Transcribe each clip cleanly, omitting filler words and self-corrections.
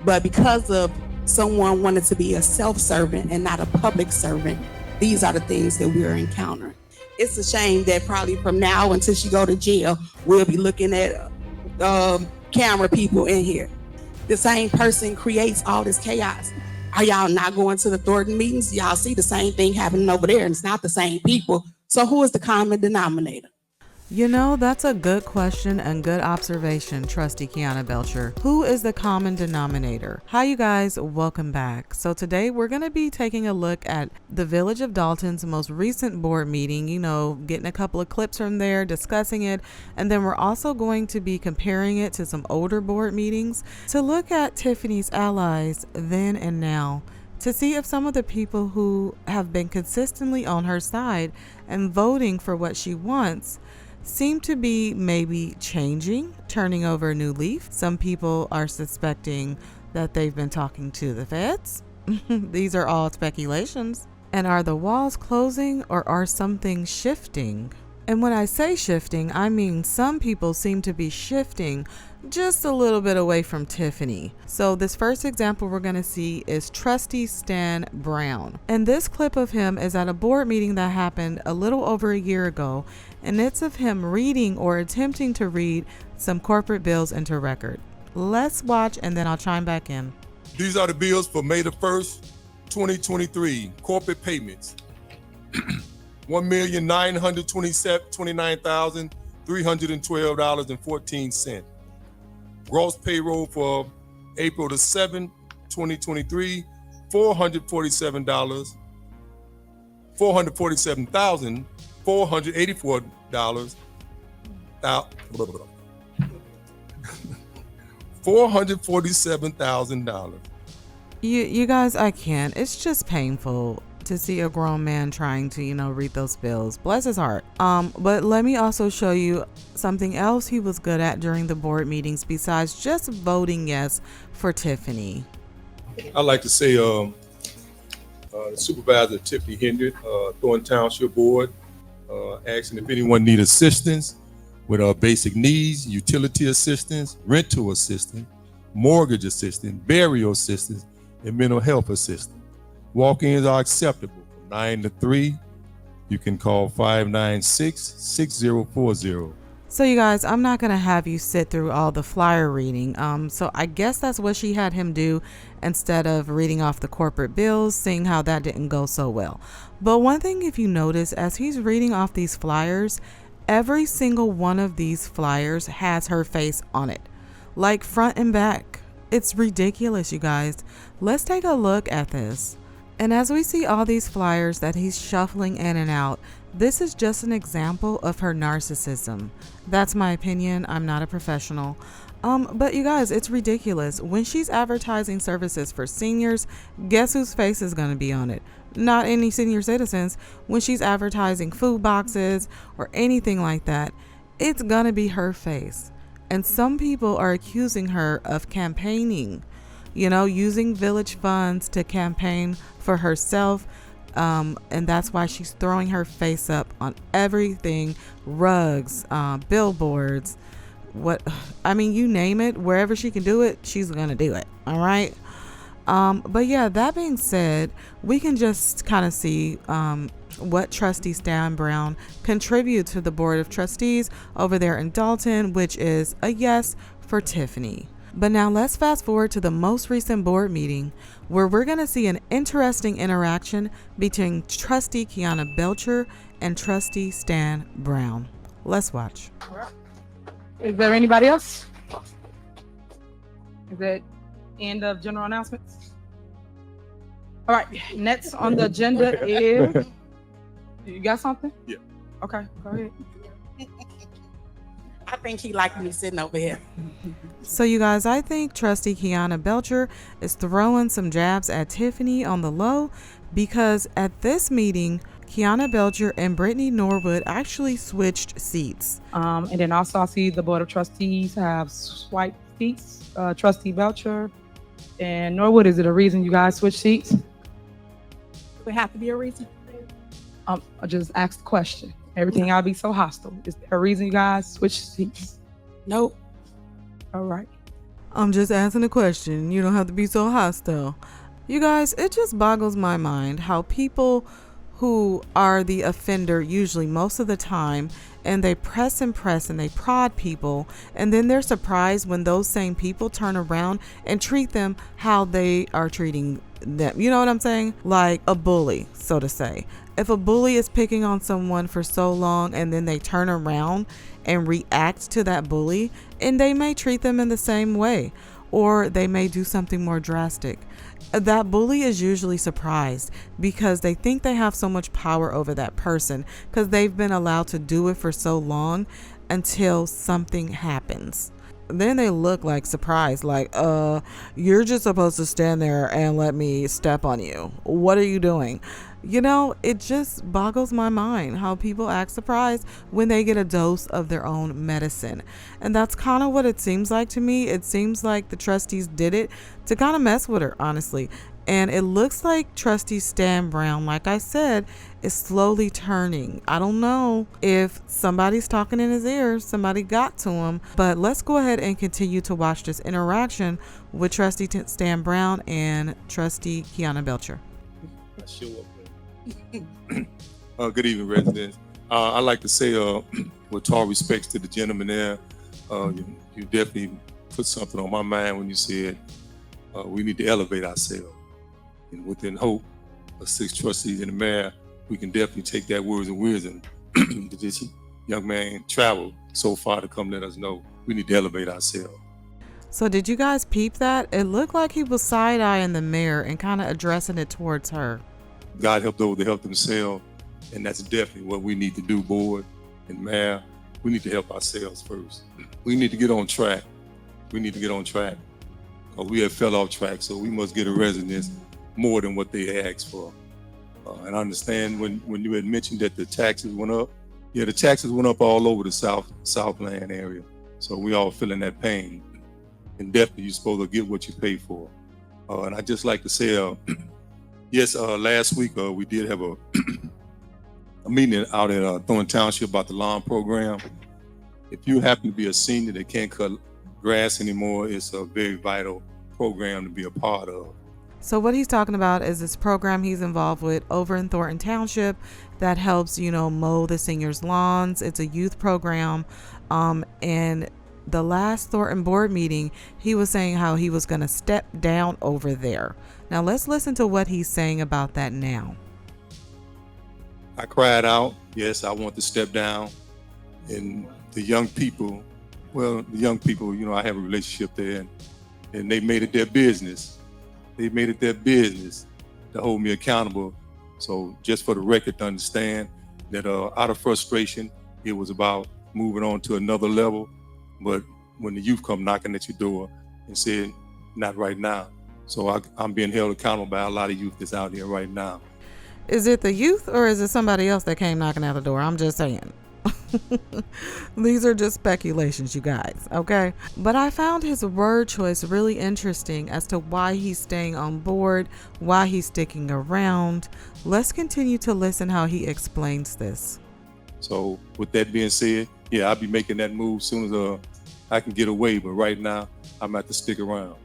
But because of someone wanted to be a self-servant and not a public servant, these are the things that we're encountering. It's a shame that probably from now until she go to jail, we'll be looking at camera people in here. The same person creates all this chaos. Are y'all not going to the Thornton meetings? Y'all see the same thing happening over there, and it's not the same people. So who is the common denominator? You know, that's a good question and good observation, Trustee Kiana Belcher. Who is the common denominator? Hi, you guys. Welcome back. So today we're going to be taking a look at the Village of Dolton's most recent board meeting, you know, getting a couple of clips from there, discussing it. And then we're also going to be comparing it to some older board meetings to look at Tiffany's allies then and now, to see if some of the people who have been consistently on her side and voting for what she wants seem to be maybe changing, turning over a new leaf. Some people are suspecting that they've been talking to the feds. These are all speculations. And are the walls closing, or are some things shifting? And when I say shifting, I mean some people seem to be shifting just a little bit away from Tiffany. So this first example we're going to see is Trustee Stan Brown. And this clip of him is at a board meeting that happened a little over a year ago. And it's of him reading or attempting to read some corporate bills into record. Let's watch and then I'll chime back in. These are the bills for May the 1st, 2023. Corporate payments. $1,929,312.14. Gross payroll for April the 7th, 2023, $447,484. $447,000. You guys, I can't. It's just painful to see a grown man trying to, read those bills. Bless his heart. But let me also show you something else he was good at during the board meetings besides just voting yes for Tiffany. I'd like to say Supervisor Tiffany Henyard, Thornton Township Board, asking if anyone need assistance with basic needs, utility assistance, rental assistance, mortgage assistance, burial assistance, and mental health assistance. Walk-ins are acceptable from 9 to 3. You can call 596-6040. So you guys, I'm not going to have you sit through all the flyer reading. So I guess that's what she had him do instead of reading off the corporate bills, seeing how that didn't go so well. But one thing, if you notice, as he's reading off these flyers, every single one of these flyers has her face on it, like front and back. It's ridiculous, you guys. Let's take a look at this. And as we see all these flyers that he's shuffling in and out, this is just an example of her narcissism. That's my opinion. I'm not a professional. But you guys, it's ridiculous. When she's advertising services for seniors, guess whose face is going to be on it? Not any senior citizens. When she's advertising food boxes or anything like that, it's going to be her face. And some people are accusing her of campaigning, using village funds to campaign for herself. And that's why she's throwing her face up on everything, rugs, billboards, you name it, wherever she can do it, she's going to do it. All right. But yeah, that being said, we can just kind of see, what Trustee Stan Brown contribute to the Board of Trustees over there in Dolton, which is a yes for Tiffany. But now let's fast forward to the most recent board meeting where we're going to see an interesting interaction between Trustee Kiana Belcher and Trustee Stan Brown. Let's watch. Is there anybody else? Is that end of general announcements? All right, next on the agenda is, you got something? Yeah. Okay, go ahead. I think he liked me sitting over here. So you guys, I think Trustee Kiana Belcher is throwing some jabs at Tiffany on the low, because at this meeting, Kiana Belcher and Brittany Norwood actually switched seats. And then also I see the Board of Trustees have swiped seats. Trustee Belcher and Norwood, is it a reason you guys switched seats? Would have to be a reason. I just asked the question. Everything I'll be so hostile. Is there a reason you guys switched seats? Nope. All right. I'm just asking a question. You don't have to be so hostile. You guys, it just boggles my mind how people who are the offender usually most of the time, and they press and they prod people, and then they're surprised when those same people turn around and treat them how they are treating them. You know what I'm saying? Like a bully, so to say. If a bully is picking on someone for so long and then they turn around and react to that bully, and they may treat them in the same way, or they may do something more drastic. That bully is usually surprised because they think they have so much power over that person because they've been allowed to do it for so long until something happens. Then they look like surprised, like, you're just supposed to stand there and let me step on you. What are you doing? You know, it just boggles my mind how people act surprised when they get a dose of their own medicine. And that's kind of what it seems like to me. It seems like the trustees did it to kind of mess with her, honestly. And it looks like Trustee Stan Brown, like I said, is slowly turning. I don't know if somebody's talking in his ear, somebody got to him. But let's go ahead and continue to watch this interaction with Trustee Stan Brown and Trustee Kiana Belcher. I show up there. Good evening, residents. I'd like to say, with all respects to the gentleman there, you definitely put something on my mind when you said we need to elevate ourselves. And within hope of 6 trustees and the mayor, we can definitely take that words and wisdom that this young man traveled so far to come let us know we need to elevate ourselves. So did you guys peep that? It looked like he was side-eyeing the mayor and kind of addressing it towards her. God help those that help themselves, and that's definitely what we need to do, board and mayor. We need to help ourselves first. We need to get on track. We have fell off track, so we must get a residence more than what they asked for. And I understand when you had mentioned that the taxes went up. Yeah, the taxes went up all over the Southland area. So we all feeling that pain. And definitely you're supposed to get what you pay for. And I just like to say, yes, last week we did have a meeting out at Thornton Township about the lawn program. If you happen to be a senior that can't cut grass anymore, it's a very vital program to be a part of. So what he's talking about is this program he's involved with over in Thornton Township that helps, mow the seniors' lawns. It's a youth program. And the last Thornton board meeting, he was saying how he was going to step down over there. Now let's listen to what he's saying about that now. I cried out, yes, I want to step down. And the young people, I have a relationship there, and they made it their business. They made it their business to hold me accountable. So just for the record to understand that out of frustration, it was about moving on to another level. But when the youth come knocking at your door and said, not right now. So I'm being held accountable by a lot of youth that's out here right now. Is it the youth or is it somebody else that came knocking at the door? I'm just saying. These are just speculations, you guys, okay? But I found his word choice really interesting as to why he's staying on board, why he's sticking around. Let's continue to listen how he explains this. So with that being said, yeah, I'll be making that move as soon as I can get away. But right now, I'm going to have to stick around.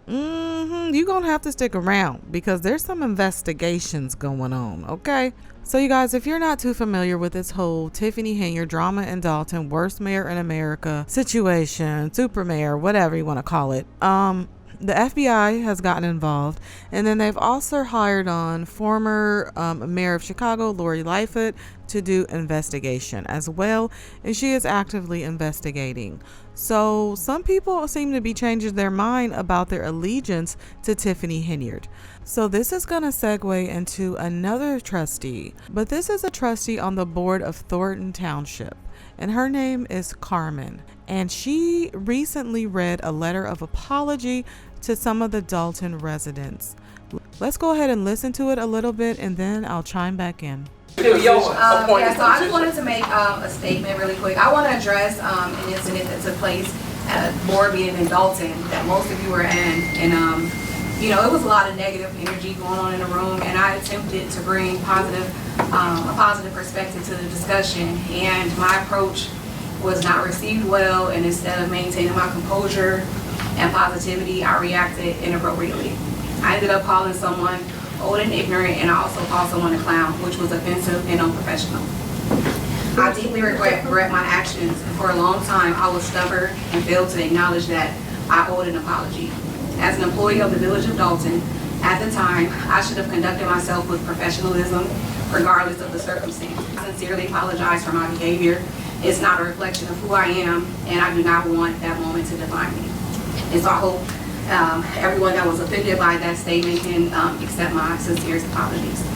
You're going to have to stick around because there's some investigations going on, okay? So you guys, if you're not too familiar with this whole Tiffany Henyard drama in Dolton, worst mayor in America situation, super mayor, whatever you want to call it, the FBI has gotten involved, and then they've also hired on former mayor of Chicago, Lori Lightfoot, to do investigation as well, and she is actively investigating. So some people seem to be changing their mind about their allegiance to Tiffany Henyard. So this is going to segue into another trustee, but this is a trustee on the board of Thornton Township, and her name is Carmen, and she recently read a letter of apology to some of the Dolton residents. Let's go ahead and listen to it a little bit, and then I'll chime back in. So I just wanted to make a statement really quick. I want to address an incident that took place at a board meeting in Dolton that most of you were in, and it was a lot of negative energy going on in the room, and I attempted to bring a positive perspective to the discussion, and my approach was not received well, and instead of maintaining my composure, and positivity, I reacted inappropriately. I ended up calling someone old and ignorant, and I also called someone a clown, which was offensive and unprofessional. I deeply regret my actions, and for a long time I was stubborn and failed to acknowledge that I owed an apology. As an employee of the Village of Dolton, at the time, I should have conducted myself with professionalism, regardless of the circumstance. I sincerely apologize for my behavior. It's not a reflection of who I am, and I do not want that moment to define me. And so I hope everyone that was offended by that statement can accept my sincerest apologies.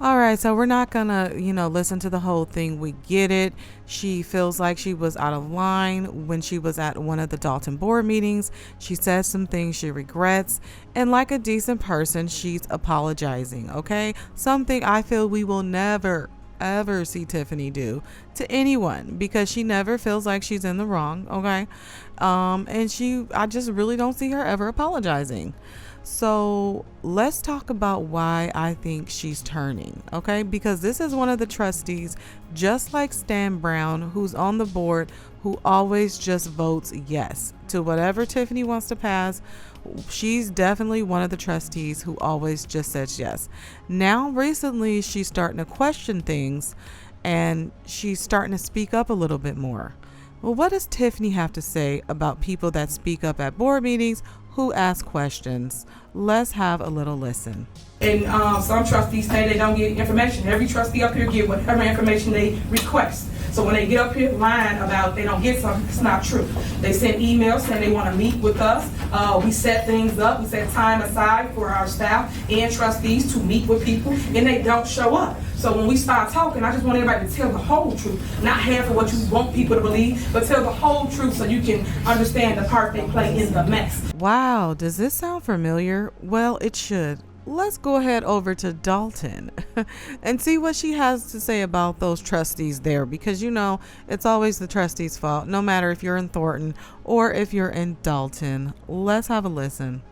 All right, so we're not gonna, listen to the whole thing. We get it. She feels like she was out of line when she was at one of the Dolton board meetings. She said some things she regrets, and like a decent person, she's apologizing, okay? Something I feel we will never, ever see Tiffany do to anyone, because she never feels like she's in the wrong, okay? And I just really don't see her ever apologizing. So let's talk about why I think she's turning, okay? Because this is one of the trustees, just like Stan Brown, who's on the board, who always just votes yes to whatever Tiffany wants to pass. She's definitely one of the trustees who always just says yes. Now, recently, she's starting to question things, and she's starting to speak up a little bit more. Well, what does Tiffany have to say about people that speak up at board meetings, who ask questions? Let's have a little listen. And some trustees say they don't get information. Every trustee up here get whatever information they request. So when they get up here lying about they don't get something, it's not true. They send emails saying they want to meet with us. We set things up. We set time aside for our staff and trustees to meet with people, and they don't show up. So when we start talking, I just want everybody to tell the whole truth, not half of what you want people to believe, but tell the whole truth so you can understand the part they play in the mess. Wow, does this sound familiar? Well, it should. Let's go ahead over to Dolton and see what she has to say about those trustees there, because it's always the trustees' fault, no matter if you're in Thornton or if you're in Dolton. Let's have a listen.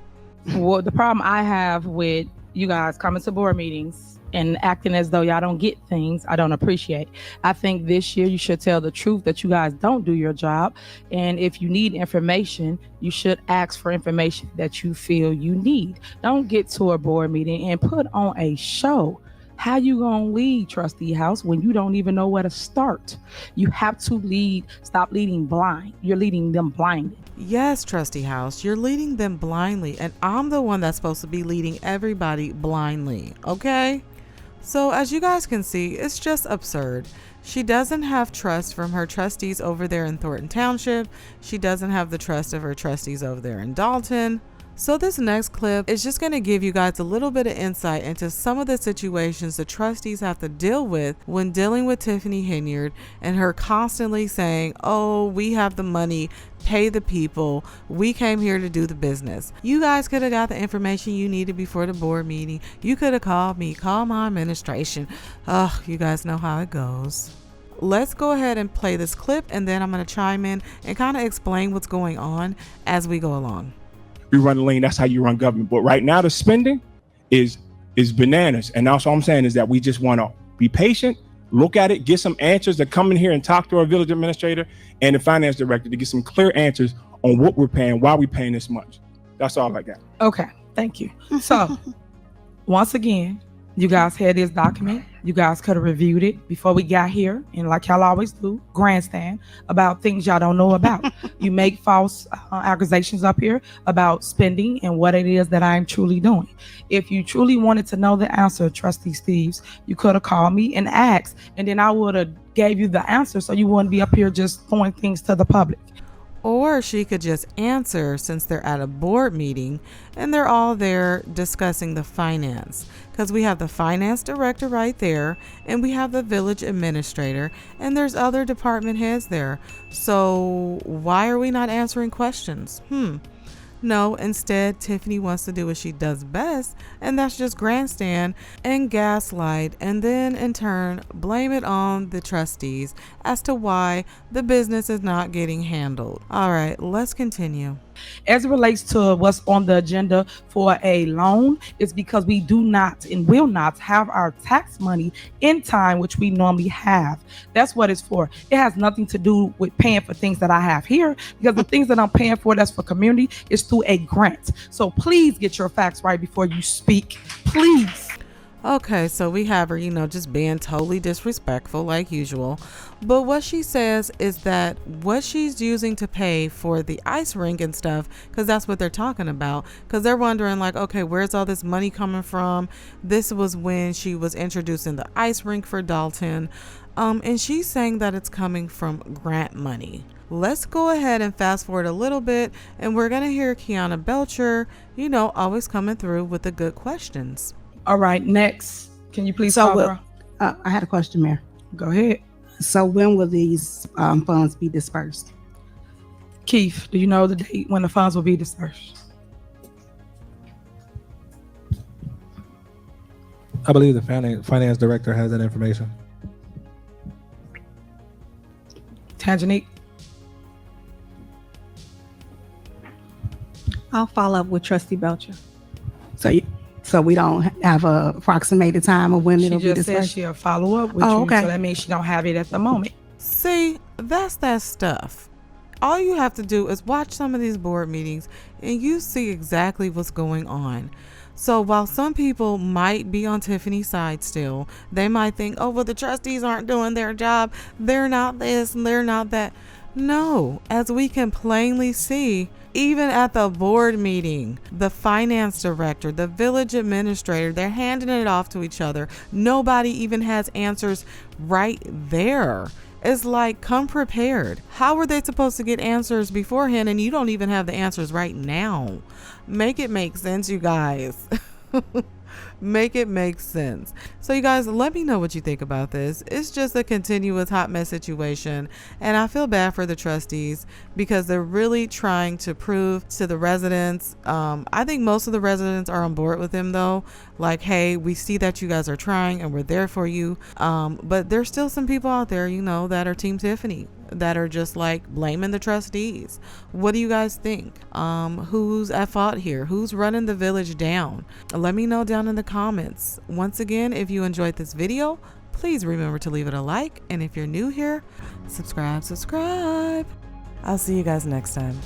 Well, the problem I have with you guys coming to board meetings and acting as though y'all don't get things, I don't appreciate. I think this year you should tell the truth that you guys don't do your job. And if you need information, you should ask for information that you feel you need. Don't get to a board meeting and put on a show. How you gonna lead trustee house when you don't even know where to start? You have to lead. Stop leading blind. You're leading them blinded. Yes, trustee house, you're leading them blindly, and I'm the one that's supposed to be leading everybody blindly, okay? So as you guys can see, it's just absurd. She doesn't have trust from her trustees over there in Thornton Township. She doesn't have the trust of her trustees over there in Dolton. So this next clip is just going to give you guys a little bit of insight into some of the situations the trustees have to deal with when dealing with Tiffany Henyard and her constantly saying, oh, we have the money, pay the people, we came here to do the business. You guys could have got the information you needed before the board meeting. You could have called me, call my administration. Oh, you guys know how it goes. Let's go ahead and play this clip, and then I'm going to chime in and kind of explain what's going on as we go along. We run the lane. That's how you run government. But right now, the spending is bananas. And that's all I'm saying is that we just want to be patient, look at it, get some answers, to come in here and talk to our village administrator and the finance director to get some clear answers on what we're paying, why we're paying this much. That's all I got. Okay, thank you. So once again, you guys had this document. You guys could have reviewed it before we got here. And like y'all always do, grandstand about things y'all don't know about. You make false accusations up here about spending and what it is that I'm truly doing. If you truly wanted to know the answer, Trustee Steves, you could have called me and asked, and then I would have gave you the answer so you wouldn't be up here just throwing things to the public. Or she could just answer, since they're at a board meeting and they're all there discussing the finance. Because we have the finance director right there, and we have the village administrator, and there's other department heads there. So why are we not answering questions? No, instead, Tiffany wants to do what she does best, and that's just grandstand and gaslight, and then in turn blame it on the trustees as to why the business is not getting handled. All right, let's continue. As it relates to what's on the agenda for a loan, it's because we do not and will not have our tax money in time, which we normally have. That's what it's for. It has nothing to do with paying for things that I have here, because the things that I'm paying for that's for community is through a grant. So please get your facts right before you speak. Please. Okay, so we have her, just being totally disrespectful like usual. But what she says is that what she's using to pay for the ice rink and stuff, because that's what they're talking about, because they're wondering like, okay, where's all this money coming from? This was when she was introducing the ice rink for Dolton. And she's saying that it's coming from grant money. Let's go ahead and fast forward a little bit, and we're going to hear Kiana Belcher, always coming through with the good questions. All right, next. Can you please So, call I had a question, Mayor. Go ahead. So when will these funds be dispersed? Keith, do you know the date when the funds will be dispersed? I believe the finance director has that information. Tangenique? I'll follow up with Trustee Belcher. So we don't have a approximated time of when She it'll be just said dispersed? she'll follow up with Oh, you. okay. So that means she don't have it at the moment. See, that's that stuff. All you have to do is watch some of these board meetings and you see exactly what's going on. So while some people might be on Tiffany's side still, they might think, oh, well, the trustees aren't doing their job. They're not this and they're not that. No, as we can plainly see, even at the board meeting, the finance director, the village administrator, they're handing it off to each other. Nobody even has answers right there. It's like, come prepared. How are they supposed to get answers beforehand and you don't even have the answers right now? Make it make sense, you guys. Make it make sense. So you guys, let me know what you think about this. It's just a continuous hot mess situation, and I feel bad for the trustees because they're really trying to prove to the residents. I think most of the residents are on board with them though. Like, hey, we see that you guys are trying and we're there for you. But there's still some people out there, that are Team Tiffany, that are just like blaming the trustees. What do you guys think? Who's at fault here? Who's running the village down? Let me know down in the comments. Once again, if you enjoyed this video, please remember to leave it a like, and if you're new here, subscribe. I'll see you guys next time.